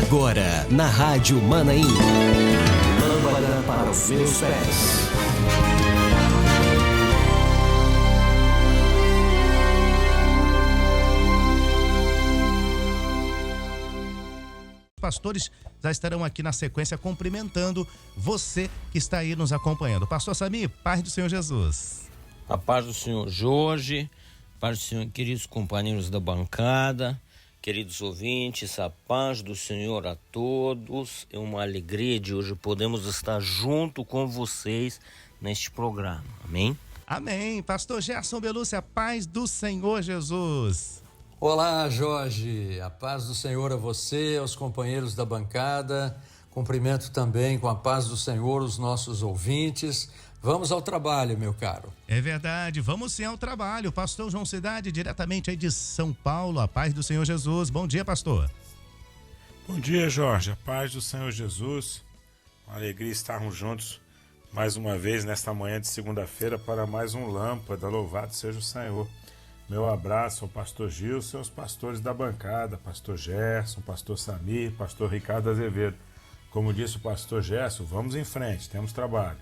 Agora, na Rádio Manaim. Lâmpada para os meus pés. Pastores já estarão aqui na sequência cumprimentando você que está aí nos acompanhando. Pastor Samir, paz do Senhor Jesus. A paz do Senhor Jorge, paz do Senhor, queridos companheiros da bancada, queridos ouvintes, a paz do Senhor a todos. É uma alegria de hoje podermos estar junto com vocês neste programa. Amém? Amém. Pastor Gerson Belucci, a paz do Senhor Jesus. Olá, Jorge. A paz do Senhor a você, aos companheiros da bancada. Cumprimento também com a paz do Senhor os nossos ouvintes. Vamos ao trabalho, meu caro. É verdade, vamos sim ao trabalho. Pastor João Cidade, diretamente aí de São Paulo, a paz do Senhor Jesus. Bom dia, pastor. Bom dia, Jorge. A paz do Senhor Jesus. Uma alegria estarmos juntos mais uma vez nesta manhã de segunda-feira para mais um Lâmpada. Louvado seja o Senhor. Meu abraço ao pastor Gilson e aos pastores da bancada, pastor Gerson, pastor Samir, pastor Ricardo Azevedo. Como disse o pastor Gerson, vamos em frente, temos trabalho.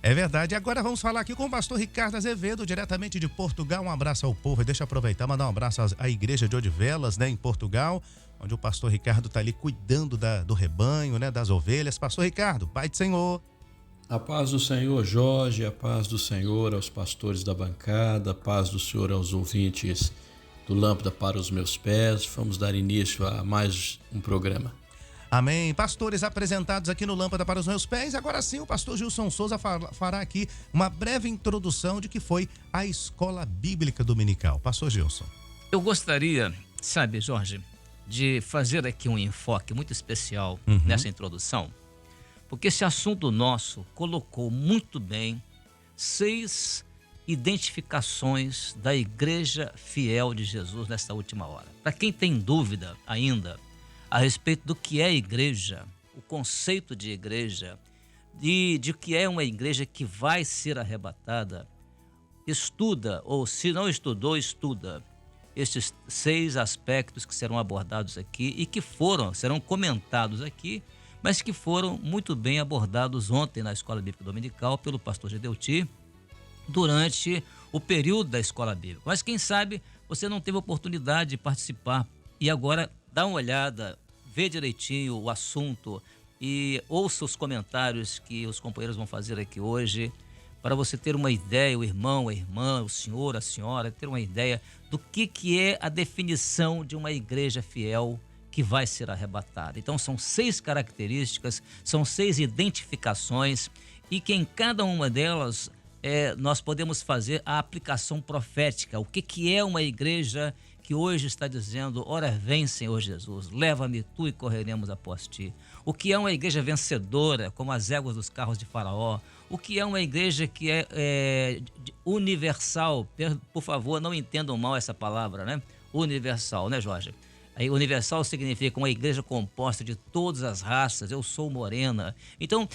É verdade. Agora vamos falar aqui com o pastor Ricardo Azevedo, diretamente de Portugal. Um abraço ao povo. E deixa eu aproveitar e mandar um abraço à igreja de Odivelas, em Portugal, onde o pastor Ricardo está ali cuidando do rebanho, das ovelhas. Pastor Ricardo, Pai do Senhor. A paz do Senhor, Jorge, a paz do Senhor aos pastores da bancada, a paz do Senhor aos ouvintes do Lâmpada para os meus pés. Vamos dar início a mais um programa. Amém. Pastores apresentados aqui no Lâmpada para os meus pés. Agora sim, o pastor Gilson Souza fará aqui uma breve introdução de que foi a Escola Bíblica Dominical. Pastor Gilson. Eu gostaria, sabe, Jorge, de fazer aqui um enfoque muito especial nessa introdução, porque esse assunto nosso colocou muito bem 6 identificações da Igreja Fiel de Jesus nesta última hora. Para quem tem dúvida ainda a respeito do que é igreja, o conceito de igreja, de que é uma igreja que vai ser arrebatada, estuda, ou se não estudou, estuda estes 6 aspectos que serão abordados aqui e que serão comentados aqui, mas que foram muito bem abordados ontem na Escola Bíblica Dominical pelo pastor Gedeuti, durante o período da Escola Bíblica. Mas quem sabe você não teve oportunidade de participar e agora dá uma olhada, vê direitinho o assunto e ouça os comentários que os companheiros vão fazer aqui hoje, para você ter uma ideia, o irmão, a irmã, o senhor, a senhora, ter uma ideia do que é a definição de uma igreja fiel que vai ser arrebatada. Então são 6 características, são 6 identificações e que em cada uma delas nós podemos fazer a aplicação profética. O que é uma igreja que hoje está dizendo: ora vem, Senhor Jesus, leva-me tu e correremos após ti. O que é uma igreja vencedora, como as éguas dos carros de Faraó. O que é uma igreja que é universal. Por favor, não entendam mal essa palavra, né? Universal, né, Jorge? Aí, universal significa uma igreja composta de todas as raças. Eu sou morena. Então,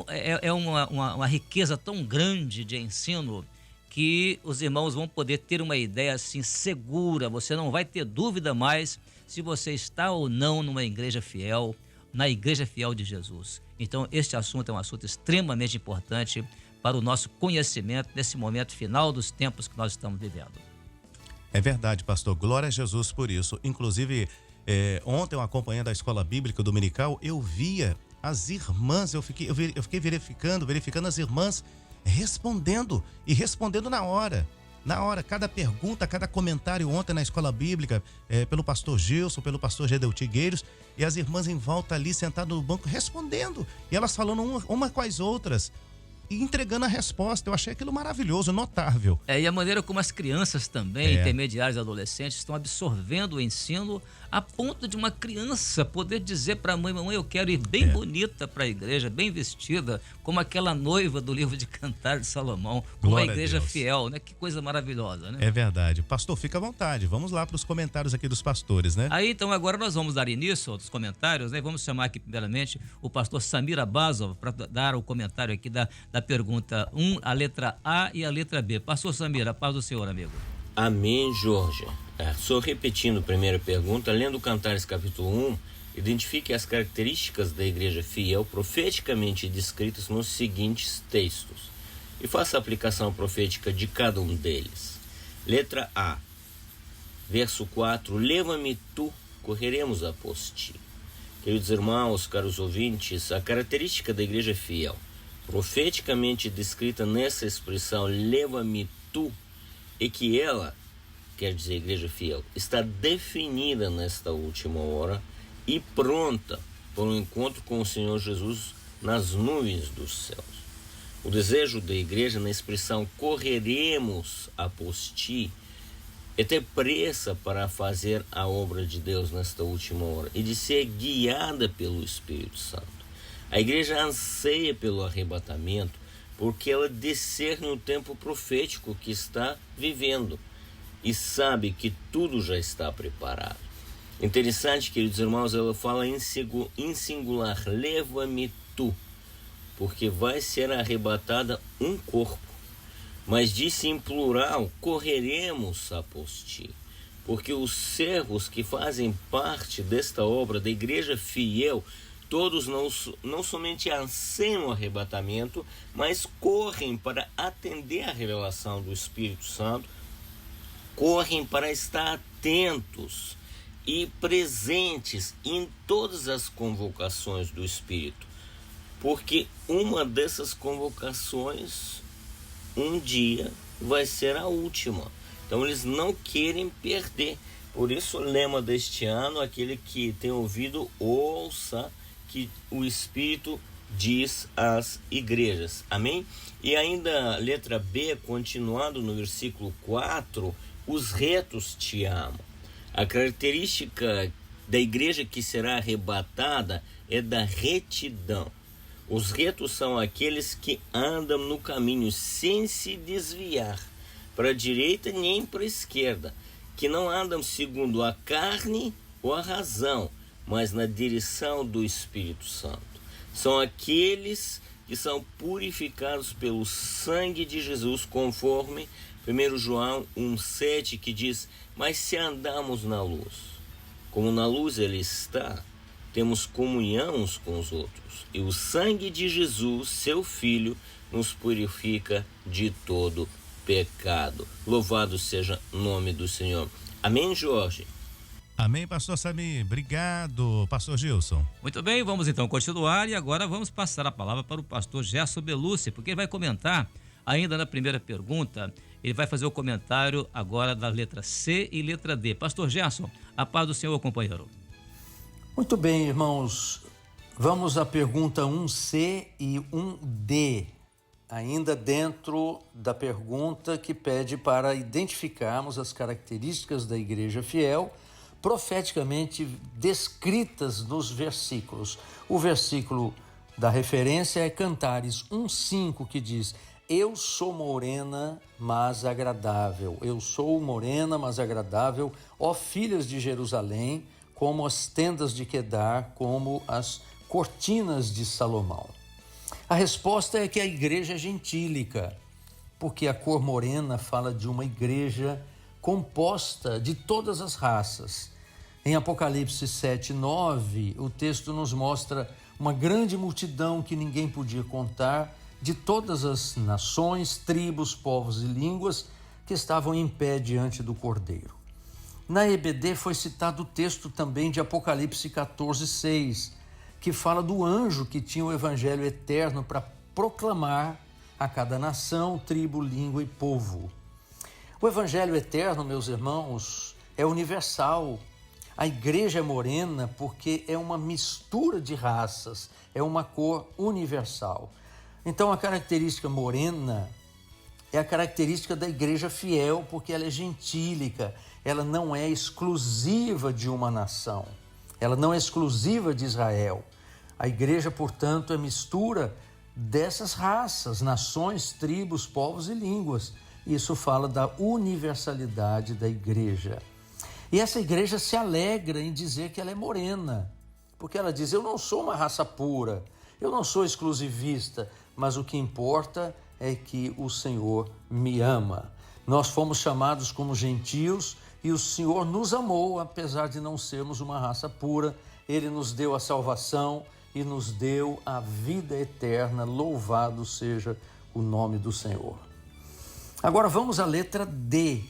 é uma riqueza tão grande de ensino que os irmãos vão poder ter uma ideia assim segura. Você não vai ter dúvida mais se você está ou não numa igreja fiel, na igreja fiel de Jesus. Então, este assunto é um assunto extremamente importante para o nosso conhecimento nesse momento final dos tempos que nós estamos vivendo. É verdade, pastor. Glória a Jesus por isso. Inclusive, ontem, acompanhando a Escola Bíblica Dominical, eu via as irmãs, eu fiquei verificando as irmãs respondendo na hora. Cada pergunta, cada comentário ontem na Escola Bíblica, pelo pastor Gilson, pelo pastor Gedeuti Gueiros, e as irmãs em volta ali, sentadas no banco, respondendo. E elas falando uma com as outras. E entregando a resposta. Eu achei aquilo maravilhoso, notável. E a maneira como as crianças também, intermediários e adolescentes, estão absorvendo o ensino a ponto de uma criança poder dizer para a mãe: mamãe, eu quero ir bem bonita para a igreja, bem vestida, como aquela noiva do livro de Cantar de Salomão, como a igreja fiel, né? Que coisa maravilhosa, né? É verdade. Pastor, fica à vontade. Vamos lá para os comentários aqui dos pastores, né? Aí, então, agora nós vamos dar início aos comentários, né? Vamos chamar aqui, primeiramente, o pastor Samir Abazov para dar o comentário aqui da pergunta 1, a letra A e a letra B. Pastor Samir, a paz do Senhor, amigo. Amém, Jorge. Só repetindo a primeira pergunta, lendo Cantares capítulo 1, identifique as características da igreja fiel profeticamente descritas nos seguintes textos e faça a aplicação profética de cada um deles. Letra A, verso 4, leva-me tu, correremos após ti. Queridos irmãos, caros ouvintes, a característica da igreja fiel, profeticamente descrita nessa expressão, leva-me tu, é que ela, quer dizer igreja fiel, está definida nesta última hora e pronta para o encontro com o Senhor Jesus nas nuvens dos céus. O desejo da igreja na expressão correremos após ti é ter pressa para fazer a obra de Deus nesta última hora e de ser guiada pelo Espírito Santo. A igreja anseia pelo arrebatamento porque ela discerne o tempo profético que está vivendo e sabe que tudo já está preparado. Interessante, queridos irmãos, ela fala em singular, leva-me tu, porque vai ser arrebatada um corpo. Mas disse em plural, correremos após ti, porque os servos que fazem parte desta obra da igreja fiel, todos não somente anseiam o arrebatamento, mas correm para atender a revelação do Espírito Santo, correm para estar atentos e presentes em todas as convocações do Espírito, porque uma dessas convocações um dia vai ser a última. Então eles não querem perder. Por isso o lema deste ano, aquele que tem ouvido, ouça que o Espírito diz às igrejas. Amém? E ainda letra B, continuando no versículo 4, os retos te amam. A característica da igreja que será arrebatada é da retidão. Os retos são aqueles que andam no caminho sem se desviar para a direita nem para a esquerda, que não andam segundo a carne ou a razão, mas na direção do Espírito Santo. São aqueles que são purificados pelo sangue de Jesus, conforme 1 João 1,7, que diz, mas se andamos na luz, como na luz ele está, temos comunhão uns com os outros, e o sangue de Jesus, seu Filho, nos purifica de todo pecado. Louvado seja o nome do Senhor. Amém, Jorge? Amém, pastor Samir. Obrigado, pastor Gilson. Muito bem, vamos então continuar e agora vamos passar a palavra para o pastor Gerson Belucci, porque ele vai comentar ainda na primeira pergunta, ele vai fazer o comentário agora da letra C e letra D. Pastor Gerson, a paz do Senhor, companheiro. Muito bem, irmãos. Vamos à pergunta 1C e 1D, ainda dentro da pergunta que pede para identificarmos as características da igreja fiel, profeticamente descritas nos versículos. O versículo da referência é Cantares 1:5, que diz: eu sou morena, mas agradável. Eu sou morena, mas agradável, ó filhas de Jerusalém, como as tendas de Quedar, como as cortinas de Salomão. A resposta é que a igreja é gentílica, porque a cor morena fala de uma igreja composta de todas as raças. Em Apocalipse 7:9, o texto nos mostra uma grande multidão que ninguém podia contar, de todas as nações, tribos, povos e línguas que estavam em pé diante do Cordeiro. Na EBD foi citado o texto também de Apocalipse 14:6, que fala do anjo que tinha o evangelho eterno para proclamar a cada nação, tribo, língua e povo. O evangelho eterno, meus irmãos, é universal. A igreja é morena porque é uma mistura de raças, é uma cor universal. Então a característica morena é a característica da igreja fiel, porque ela é gentílica, ela não é exclusiva de uma nação, ela não é exclusiva de Israel. A igreja, portanto, é mistura dessas raças, nações, tribos, povos e línguas. Isso fala da universalidade da igreja. E essa igreja se alegra em dizer que ela é morena, porque ela diz: eu não sou uma raça pura, eu não sou exclusivista, mas o que importa é que o Senhor me ama. Nós fomos chamados como gentios e o Senhor nos amou, apesar de não sermos uma raça pura. Ele nos deu a salvação e nos deu a vida eterna. Louvado seja o nome do Senhor. Agora vamos à letra D,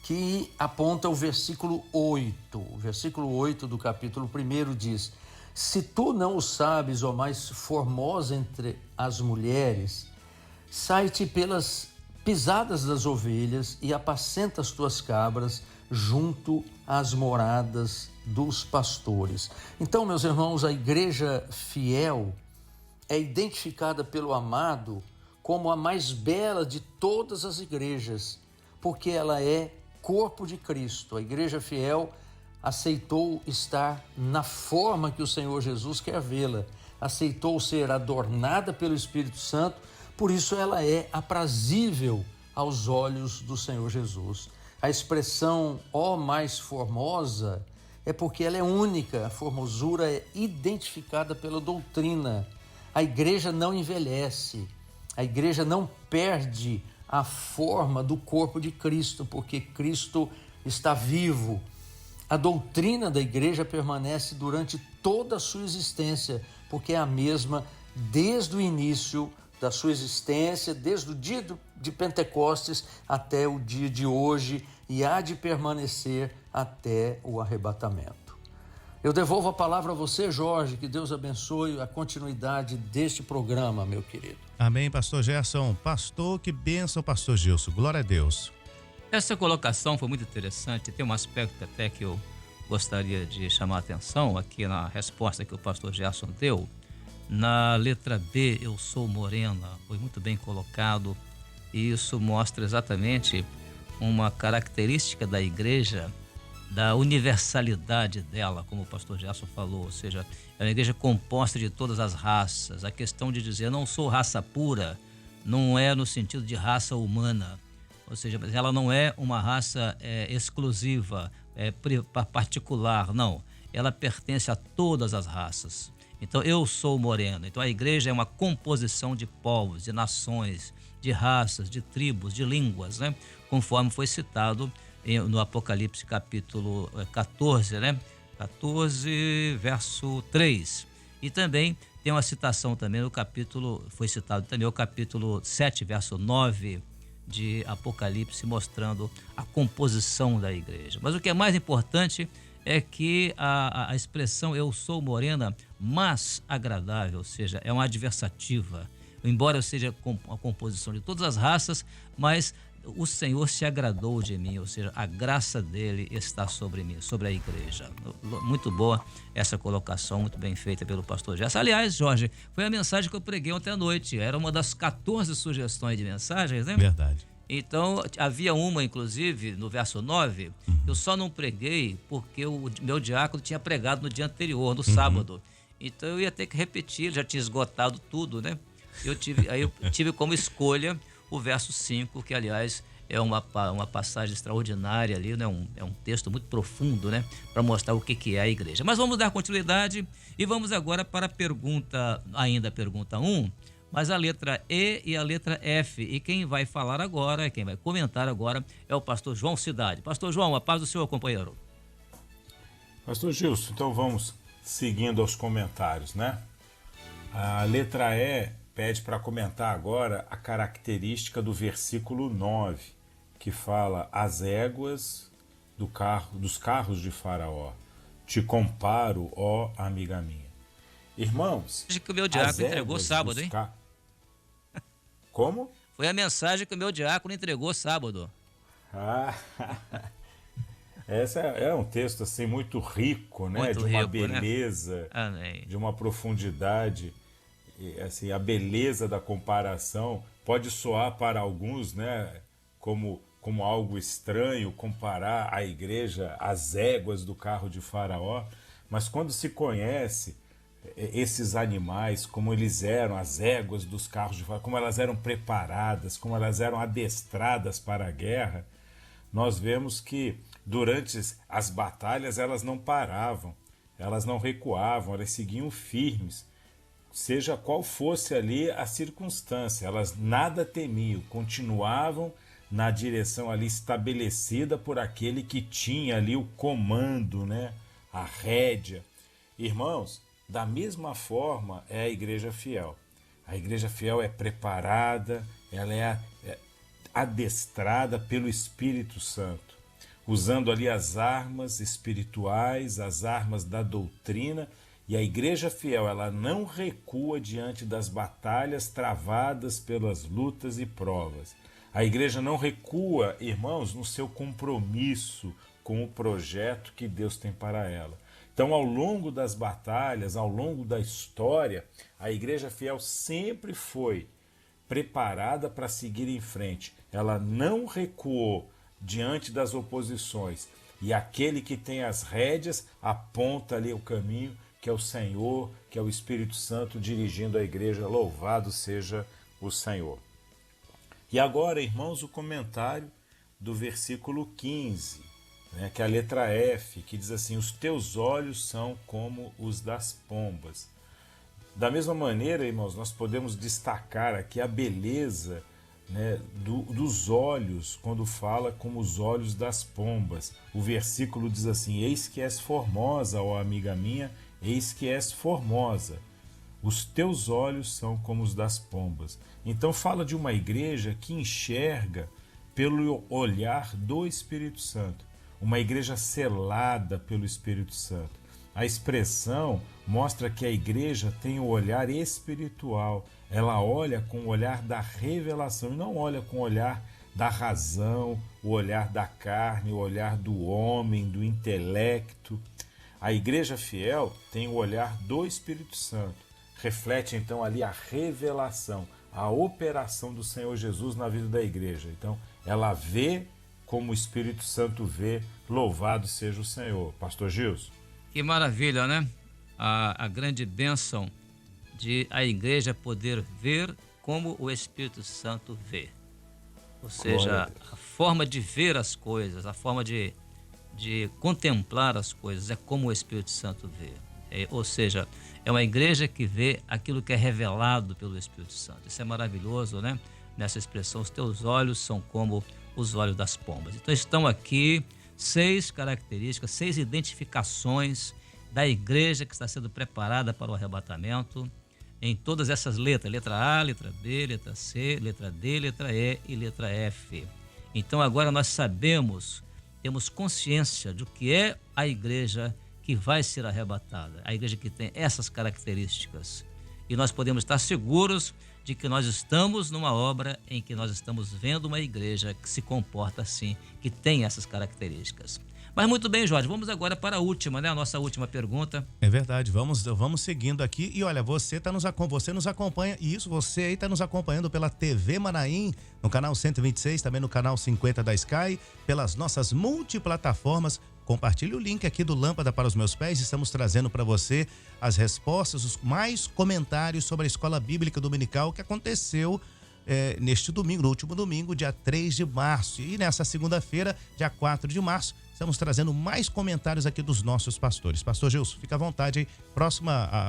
que aponta o versículo 8. O versículo 8 do capítulo 1 diz: se tu não o sabes, ó mais formosa entre as mulheres, sai-te pelas pisadas das ovelhas e apacenta as tuas cabras junto às moradas dos pastores. Então, meus irmãos, a igreja fiel é identificada pelo amado como a mais bela de todas as igrejas, porque ela é corpo de Cristo. A igreja fiel aceitou estar na forma que o Senhor Jesus quer vê-la, aceitou ser adornada pelo Espírito Santo, por isso ela é aprazível aos olhos do Senhor Jesus. A expressão ó mais formosa é porque ela é única, a formosura é identificada pela doutrina. A igreja não envelhece, a igreja não perde a forma do corpo de Cristo, porque Cristo está vivo. A doutrina da igreja permanece durante toda a sua existência, porque é a mesma desde o início da sua existência, desde o dia de Pentecostes até o dia de hoje, e há de permanecer até o arrebatamento. Eu devolvo a palavra a você, Jorge, que Deus abençoe a continuidade deste programa, meu querido. Amém, pastor Gerson. Pastor, que bênção, pastor Gilson. Glória a Deus. Essa colocação foi muito interessante. Tem um aspecto até que eu gostaria de chamar a atenção aqui na resposta que o pastor Gerson deu. Na letra B, eu sou morena, foi muito bem colocado, e isso mostra exatamente uma característica da igreja, da universalidade dela, como o pastor Gerson falou, ou seja, é uma igreja composta de todas as raças. A questão de dizer não sou raça pura não é no sentido de raça humana, ou seja, ela não é uma raça exclusiva, particular, não. Ela pertence a todas as raças. Então, eu sou moreno. Então, a igreja é uma composição de povos, de nações, de raças, de tribos, de línguas, né? Conforme foi citado no Apocalipse capítulo 14, né? 14, verso 3. E também tem uma citação também no capítulo, foi citado também o capítulo 7, verso 9 de Apocalipse, mostrando a composição da igreja. Mas o que é mais importante é que a expressão eu sou morena, mas agradável, ou seja, é uma adversativa. Embora eu seja a composição de todas as raças, mas o Senhor se agradou de mim, ou seja, a graça dele está sobre mim, sobre a igreja. Muito boa essa colocação, muito bem feita pelo pastor Gerson. Aliás, Jorge, foi a mensagem que eu preguei ontem à noite, era uma das 14 sugestões de mensagens, né? Verdade. Então, havia uma, inclusive, no verso 9, eu só não preguei porque o meu diácono tinha pregado no dia anterior, no sábado. Então, eu ia ter que repetir, já tinha esgotado tudo, né? Eu tive como escolha o verso 5, que, aliás, é uma passagem extraordinária ali, né? É um texto muito profundo, né? Para mostrar o que é a igreja. Mas vamos dar continuidade e vamos agora para a pergunta 1, mas a letra E e a letra F. E quem vai falar agora, quem vai comentar agora é o pastor João Cidade. Pastor João, a paz do Senhor, companheiro. Pastor Gilson, então vamos seguindo aos comentários, né? A letra E pede para comentar agora a característica do versículo 9, que fala as éguas dos carros de Faraó. Te comparo, ó amiga minha. Irmãos, que o meu diácono entregou sábado, hein? Como? Foi a mensagem que o meu diácono entregou sábado. Essa é um texto assim muito rico, né? Muito de uma rico, beleza, né? de uma profundidade. E, assim, a beleza da comparação pode soar para alguns, né? Como algo estranho comparar a igreja às éguas do carro de Faraó, mas quando se conhece esses animais, como eles eram, as éguas dos carros de Faraó, como elas eram preparadas, como elas eram adestradas para a guerra, nós vemos que durante as batalhas elas não paravam, elas não recuavam, elas seguiam firmes, seja qual fosse ali a circunstância, elas nada temiam, continuavam na direção ali estabelecida por aquele que tinha ali o comando, né? A rédea. Irmãos, da mesma forma é a igreja fiel. A igreja fiel é preparada, ela é adestrada pelo Espírito Santo, usando ali as armas espirituais, as armas da doutrina, e a igreja fiel, ela não recua diante das batalhas travadas pelas lutas e provas. A igreja não recua, irmãos, no seu compromisso com o projeto que Deus tem para ela. Então, ao longo das batalhas, ao longo da história, a igreja fiel sempre foi preparada para seguir em frente. Ela não recuou diante das oposições. E aquele que tem as rédeas aponta ali o caminho, que é o Senhor, que é o Espírito Santo dirigindo a igreja. Louvado seja o Senhor. E agora, irmãos, o comentário do versículo 15, né, que é a letra F, que diz assim: os teus olhos são como os das pombas. Da mesma maneira, irmãos, nós podemos destacar aqui a beleza, né, dos olhos, quando fala como os olhos das pombas. O versículo diz assim: eis que és formosa, ó amiga minha, eis que és formosa. Os teus olhos são como os das pombas. Então fala de uma igreja que enxerga pelo olhar do Espírito Santo. Uma igreja selada pelo Espírito Santo. A expressão mostra que a igreja tem o olhar espiritual. Ela olha com o olhar da revelação e não olha com o olhar da razão, o olhar da carne, o olhar do homem, do intelecto. A igreja fiel tem o olhar do Espírito Santo. Reflete então ali a revelação, a operação do Senhor Jesus na vida da igreja. Então, ela vê como o Espírito Santo vê. Louvado seja o Senhor. Pastor Gilson. Que maravilha, né? A grande bênção de a igreja poder ver como o Espírito Santo vê. Ou seja, a forma de ver as coisas, a forma de contemplar as coisas é como o Espírito Santo vê. Ou seja, é uma igreja que vê aquilo que é revelado pelo Espírito Santo. Isso é maravilhoso, né? Nessa expressão, os teus olhos são como os olhos das pombas. Então estão aqui 6 características, 6 identificações da igreja que está sendo preparada para o arrebatamento, em todas essas letras: letra A, letra B, letra C, letra D, letra E e letra F. Então agora nós sabemos, temos consciência do que é a igreja que vai ser arrebatada, a igreja que tem essas características. E nós podemos estar seguros de que nós estamos numa obra em que nós estamos vendo uma igreja que se comporta assim, que tem essas características. Mas muito bem, Jorge, vamos agora para a última, né? A nossa última pergunta. É verdade, vamos seguindo aqui. E olha, você nos acompanha, e isso, você aí está nos acompanhando pela TV Manaim, no canal 126, também no canal 50 da Sky, pelas nossas multiplataformas. Compartilhe o link aqui do Lâmpada para os Meus Pés. Estamos trazendo para você as respostas, os mais comentários sobre a Escola Bíblica Dominical que aconteceu neste domingo, no último domingo, dia 3 de março. E nessa segunda-feira, dia 4 de março, estamos trazendo mais comentários aqui dos nossos pastores. Pastor Gilson, fica à vontade aí,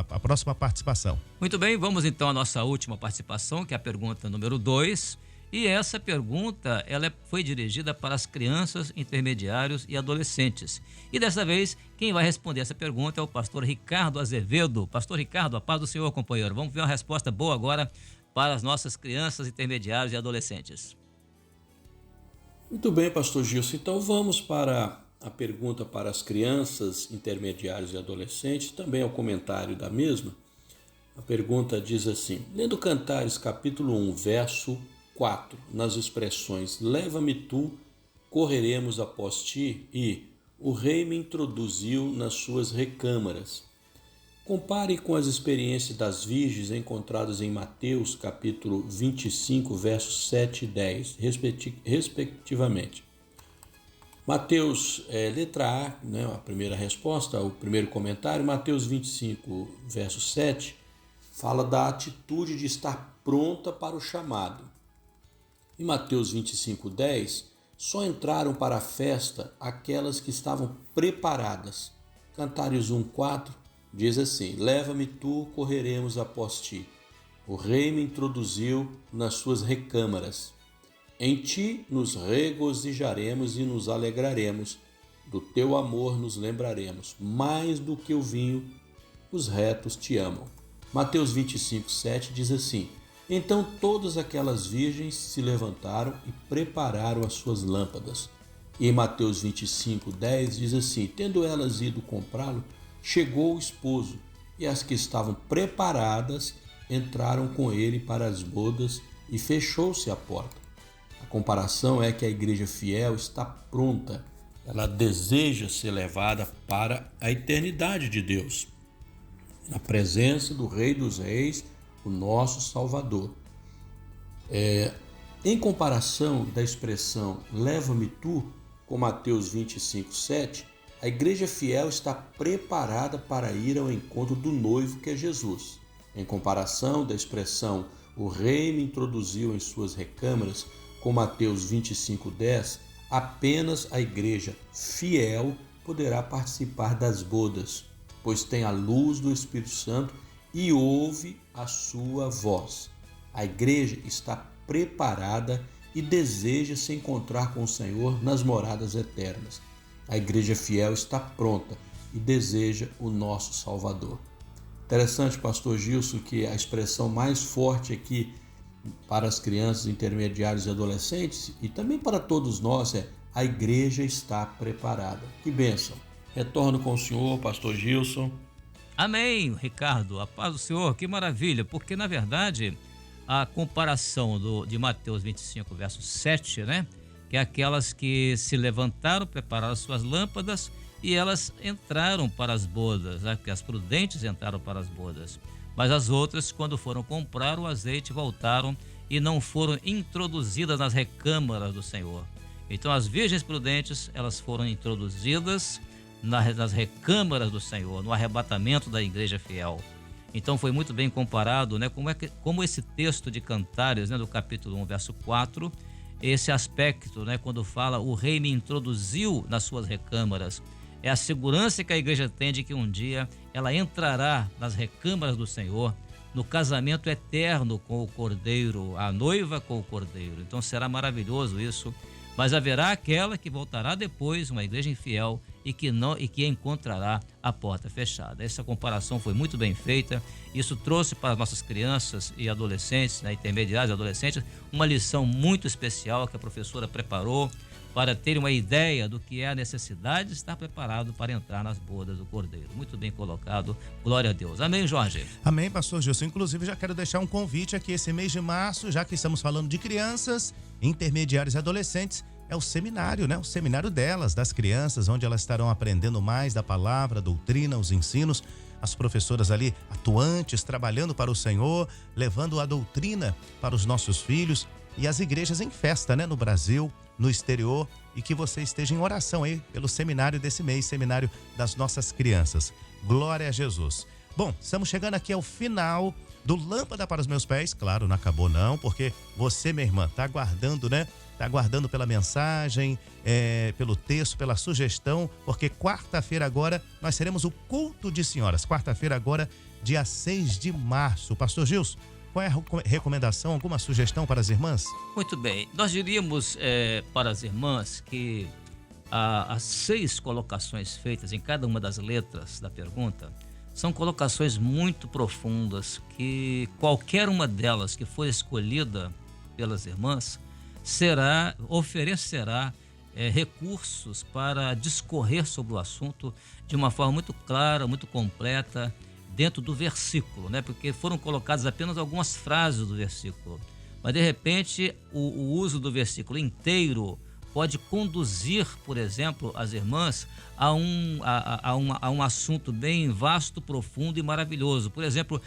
a próxima participação. Muito bem, vamos então à nossa última participação, que é a pergunta número 2. E essa pergunta, ela foi dirigida para as crianças, intermediários e adolescentes. E dessa vez, quem vai responder essa pergunta é o pastor Ricardo Azevedo. Pastor Ricardo, a paz do Senhor, companheiro. Vamos ver uma resposta boa agora para as nossas crianças, intermediários e adolescentes. Muito bem, pastor Gilson. Então vamos para a pergunta para as crianças, intermediários e adolescentes, também ao comentário da mesma. A pergunta diz assim: lendo Cantares capítulo 1, verso 4, nas expressões leva-me tu, correremos após ti e o rei me introduziu nas suas recâmaras. Compare com as experiências das virgens encontradas em Mateus capítulo 25, versos 7 e 10, respectivamente. Mateus, letra A, né, a primeira resposta, o primeiro comentário, Mateus 25, verso 7, fala da atitude de estar pronta para o chamado. Em Mateus 25, 10, só entraram para a festa aquelas que estavam preparadas. Cantares 1, 4 diz assim: leva-me tu, correremos após ti. O rei me introduziu nas suas recâmaras. Em ti nos regozijaremos e nos alegraremos, do teu amor nos lembraremos, mais do que o vinho, os retos te amam. Mateus 25:7 diz assim: Então todas aquelas virgens se levantaram e prepararam as suas lâmpadas. E em Mateus 25:10 diz assim: Tendo elas ido comprá-lo, chegou o esposo, e as que estavam preparadas entraram com ele para as bodas, e fechou-se a porta. A comparação é que a igreja fiel está pronta, ela deseja ser levada para a eternidade de Deus, na presença do Rei dos Reis, o nosso Salvador. Em comparação da expressão leva-me tu, com Mateus 25:7, a igreja fiel está preparada para ir ao encontro do noivo que é Jesus. Em comparação da expressão o rei me introduziu em suas recâmaras, com Mateus 25:10, apenas a igreja fiel poderá participar das bodas, pois tem a luz do Espírito Santo e ouve a sua voz. A igreja está preparada e deseja se encontrar com o Senhor nas moradas eternas. A igreja fiel está pronta e deseja o nosso Salvador. Interessante, pastor Gilson, que a expressão mais forte aqui para as crianças, intermediários e adolescentes, e também para todos nós, é: a igreja está preparada. Que bênção. Retorno com o senhor, pastor Gilson. Amém, Ricardo. A paz do Senhor, que maravilha, porque na verdade a comparação de Mateus 25, verso 7, né? Que é aquelas que se levantaram, prepararam as suas lâmpadas e elas entraram para as bodas, né? Que as prudentes entraram para as bodas. Mas as outras, quando foram comprar o azeite, voltaram e não foram introduzidas nas recâmaras do Senhor. Então as virgens prudentes, elas foram introduzidas nas recâmaras do Senhor, no arrebatamento da igreja fiel. Então foi muito bem comparado, né? Como esse texto de Cantares, né, do capítulo 1, verso 4, esse aspecto, né, quando fala o rei me introduziu nas suas recâmaras, é a segurança que a igreja tem de que um dia ela entrará nas recâmaras do Senhor, no casamento eterno com o Cordeiro, a noiva com o Cordeiro. Então será maravilhoso isso. Mas haverá aquela que voltará depois, uma igreja infiel, e que encontrará a porta fechada. Essa comparação foi muito bem feita. Isso trouxe para as nossas crianças e adolescentes, né, intermediários e adolescentes, uma lição muito especial que a professora preparou para ter uma ideia do que é a necessidade de estar preparado para entrar nas bodas do Cordeiro. Muito bem colocado. Glória a Deus. Amém, Jorge? Amém, pastor Gilson. Inclusive, já quero deixar um convite aqui esse mês de março, já que estamos falando de crianças, intermediários e adolescentes. É o seminário, né? O seminário delas, das crianças, onde elas estarão aprendendo mais da palavra, a doutrina, os ensinos. As professoras ali atuantes, trabalhando para o Senhor, levando a doutrina para os nossos filhos. E as igrejas em festa, né? No Brasil, no exterior. E que você esteja em oração aí pelo seminário desse mês, seminário das nossas crianças. Glória a Jesus. Bom, estamos chegando aqui ao final do Lâmpada para os Meus Pés. Claro, não acabou não, porque você, minha irmã, está aguardando, né? Está aguardando pela mensagem, pelo texto, pela sugestão, porque quarta-feira agora nós teremos o culto de senhoras. Quarta-feira agora, dia 6 de março. Pastor Gilson, qual é a recomendação, alguma sugestão para as irmãs? Muito bem. Nós diríamos para as irmãs que as 6 colocações feitas em cada uma das letras da pergunta são colocações muito profundas, que qualquer uma delas que for escolhida pelas irmãs oferecerá recursos para discorrer sobre o assunto de uma forma muito clara, muito completa, dentro do versículo, né? Porque foram colocadas apenas algumas frases do versículo, mas de repente o uso do versículo inteiro pode conduzir, por exemplo, as irmãs a um assunto bem vasto, profundo e maravilhoso. Por exemplo,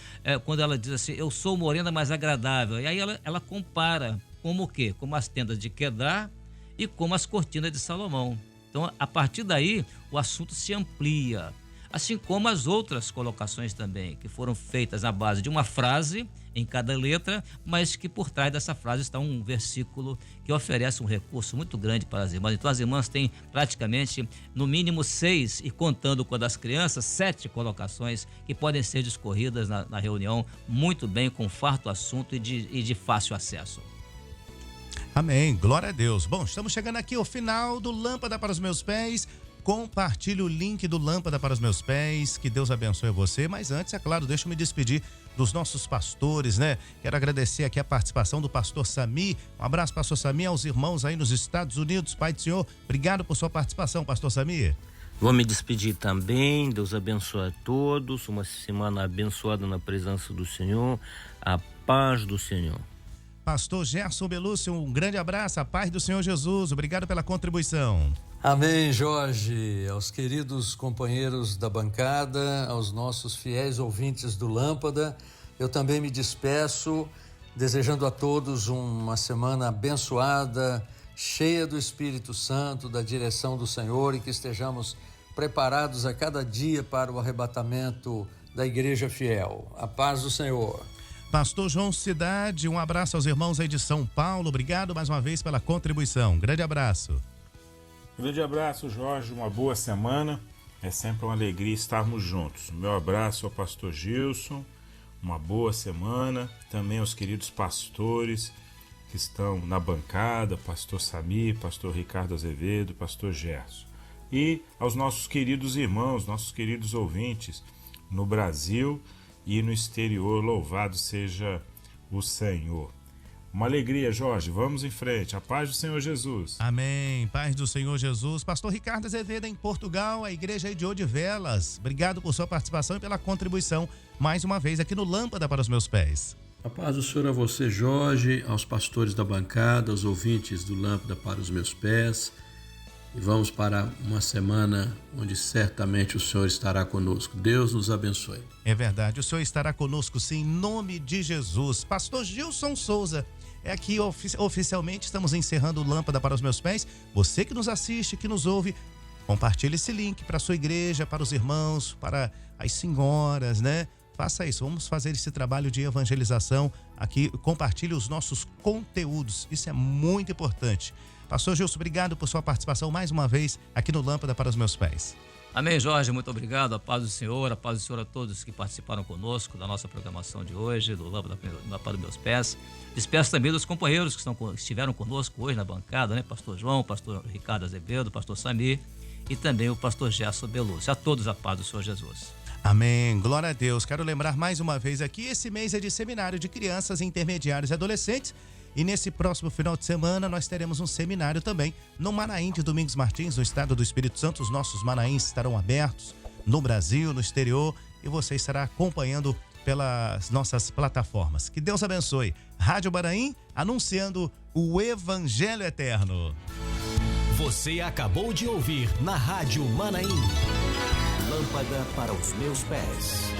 quando ela diz assim, eu sou morena mais agradável, e aí ela compara como o quê? Como as tendas de Quedar e como as cortinas de Salomão. Então, a partir daí, o assunto se amplia. Assim como as outras colocações também, que foram feitas na base de uma frase em cada letra, mas que por trás dessa frase está um versículo que oferece um recurso muito grande para as irmãs. Então, as irmãs têm praticamente, no mínimo 6, e contando com a das crianças, 7 colocações que podem ser discorridas na reunião muito bem, com farto assunto e de fácil acesso. Amém, glória a Deus. Bom, estamos chegando aqui ao final do Lâmpada para os Meus Pés. Compartilhe o link do Lâmpada para os Meus Pés, que Deus abençoe você. Mas antes, é claro, deixa eu me despedir dos nossos pastores, né? Quero agradecer aqui a participação do pastor Sami. Um abraço, pastor Sami, aos irmãos aí nos Estados Unidos. Pai do Senhor, obrigado por sua participação, pastor Sami. Vou me despedir também. Deus abençoe a todos. Uma semana abençoada na presença do Senhor. A paz do Senhor. Pastor Gerson Belúcio, um grande abraço. A paz do Senhor Jesus. Obrigado pela contribuição. Amém, Jorge. Aos queridos companheiros da bancada, aos nossos fiéis ouvintes do Lâmpada, eu também me despeço, desejando a todos uma semana abençoada, cheia do Espírito Santo, da direção do Senhor, e que estejamos preparados a cada dia para o arrebatamento da Igreja Fiel. A paz do Senhor. Pastor João Cidade, um abraço aos irmãos aí de São Paulo. Obrigado mais uma vez pela contribuição. Grande abraço. Grande abraço, Jorge, uma boa semana. É sempre uma alegria estarmos juntos. Meu abraço ao pastor Gilson, uma boa semana. Também aos queridos pastores que estão na bancada, pastor Sami, pastor Ricardo Azevedo, pastor Gerson. E aos nossos queridos irmãos, nossos queridos ouvintes no Brasil e no exterior. Louvado seja o Senhor. Uma alegria, Jorge. Vamos em frente. A paz do Senhor Jesus. Amém. Paz do Senhor Jesus. Pastor Ricardo Azevedo em Portugal, a igreja aí de Odivelas. Obrigado por sua participação e pela contribuição mais uma vez aqui no Lâmpada para os Meus Pés. A paz do Senhor a você, Jorge, aos pastores da bancada, aos ouvintes do Lâmpada para os Meus Pés. E vamos para uma semana onde certamente o Senhor estará conosco. Deus nos abençoe. É verdade, o Senhor estará conosco sim, em nome de Jesus. Pastor Gilson Souza, aqui oficialmente estamos encerrando o Lâmpada para os Meus Pés. Você que nos assiste, que nos ouve, compartilhe esse link para a sua igreja, para os irmãos, para as senhoras, né? Faça isso, vamos fazer esse trabalho de evangelização aqui, compartilhe os nossos conteúdos, isso é muito importante. Pastor Gilson, obrigado por sua participação mais uma vez aqui no Lâmpada para os Meus Pés. Amém, Jorge, muito obrigado. A paz do Senhor a todos que participaram conosco da nossa programação de hoje, do Lâmpada para os Meus Pés. Despeço também dos companheiros que estiveram conosco hoje na bancada, né? Pastor João, pastor Ricardo Azevedo, pastor Sami e também o pastor Gerson Belúcio. A todos a paz do Senhor Jesus. Amém, glória a Deus. Quero lembrar mais uma vez aqui, esse mês é de seminário de crianças, intermediários e adolescentes. E nesse próximo final de semana nós teremos um seminário também no Manaim de Domingos Martins, no estado do Espírito Santo. Os nossos Manaíns estarão abertos no Brasil, no exterior, e você estará acompanhando pelas nossas plataformas. Que Deus abençoe. Rádio Manaim, anunciando o Evangelho Eterno. Você acabou de ouvir na Rádio Manaim. Lâmpada para os meus pés.